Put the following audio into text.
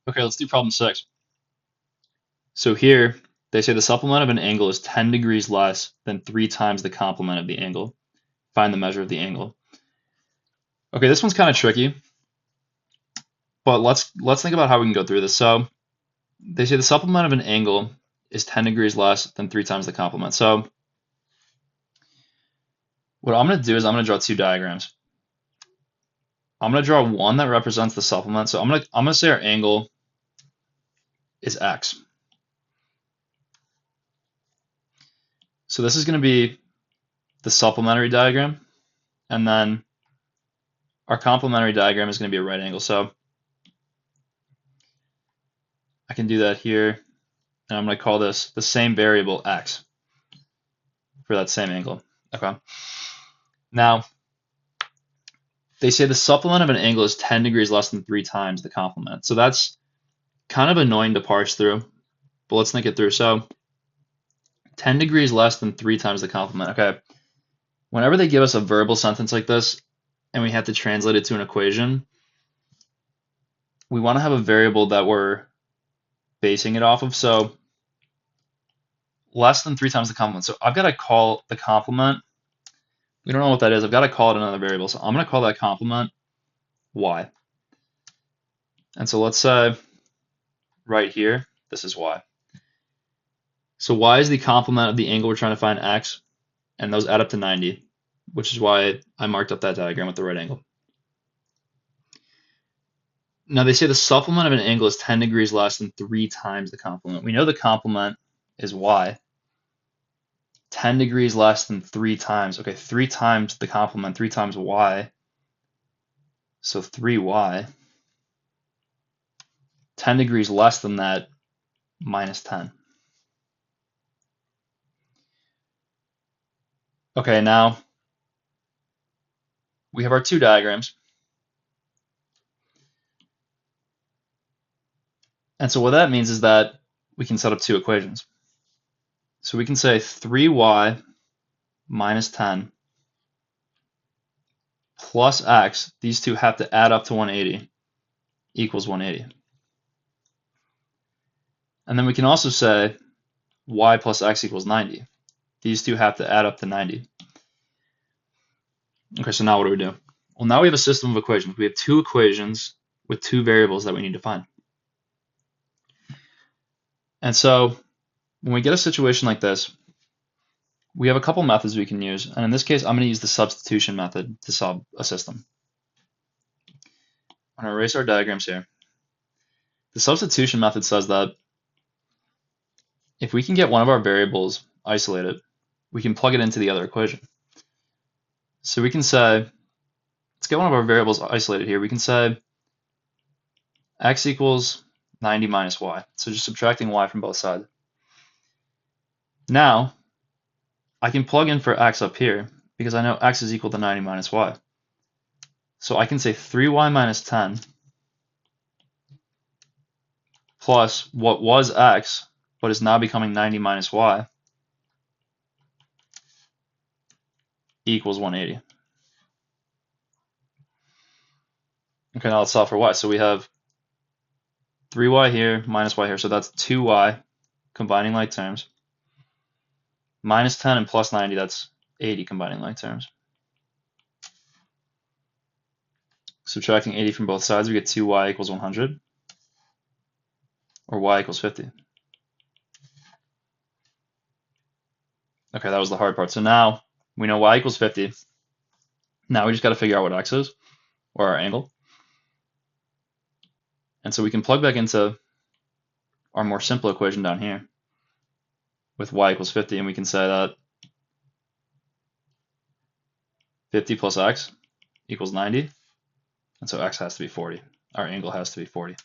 Okay, let's do problem 6. So here, they say the supplement of an angle is 10 degrees less than 3 times the complement of the angle. Find the measure of the angle. Okay, this one's kind of tricky, but let's think about how we can go through this. So they say the supplement of an angle is 10 degrees less than 3 times the complement. So what I'm going to do is I'm going to draw two diagrams. I'm going to draw one that represents the supplement. So I'm going to say our angle is x. So this is going to be the supplementary diagram, and then our complementary diagram is going to be a right angle. So I can do that here, and I'm going to call this the same variable x for that same angle. Okay. Now, they say the supplement of an angle is 10 degrees less than 3 times the complement. So that's kind of annoying to parse through, but let's think it through. So 10 degrees less than 3 times the complement. Okay. Whenever they give us a verbal sentence like this and we have to translate it to an equation, we want to have a variable that we're basing it off of. So less than 3 times the complement. So I've got to call the complement. We don't know what that is. I've got to call it another variable. So I'm going to call that complement y. And so let's say right here, this is y. So y is the complement of the angle we're trying to find x, and those add up to 90, which is why I marked up that diagram with the right angle. Now they say the supplement of an angle is 10 degrees less than 3 times the complement. We know the complement is y. 10 degrees less than 3 times. Okay, 3 times the complement, 3 times y. So 3y. 10 degrees less than that, minus 10. Okay, now we have our two diagrams. And so what that means is that we can set up two equations. So we can say 3y minus 10 plus x, these two have to add up to 180, equals 180. And then we can also say y plus x equals 90. These two have to add up to 90. Okay, so now what do we do? Well, now we have a system of equations. We have two equations with two variables that we need to find. And so when we get a situation like this, we have a couple methods we can use. And in this case, I'm going to use the substitution method to solve a system. I'm going to erase our diagrams here. The substitution method says that if we can get one of our variables isolated, we can plug it into the other equation. So we can say, let's get one of our variables isolated here. We can say x equals 90 minus y. So just subtracting y from both sides. Now, I can plug in for x up here because I know x is equal to 90 minus y. So I can say 3y minus 10 plus what was x, but is now becoming 90 minus y, equals 180. Okay, now let's solve for y. So we have 3y here, minus y here, so that's 2y, combining like terms. Minus 10 and plus 90, that's 80, combining like terms. Subtracting 80 from both sides, we get 2y equals 100, or y equals 50. Okay, that was the hard part. So now we know y equals 50. Now we just got to figure out what x is, or our angle. And so we can plug back into our more simple equation down here with y equals 50, and we can say that 50 plus x equals 90, and so x has to be 40. Our angle has to be 40.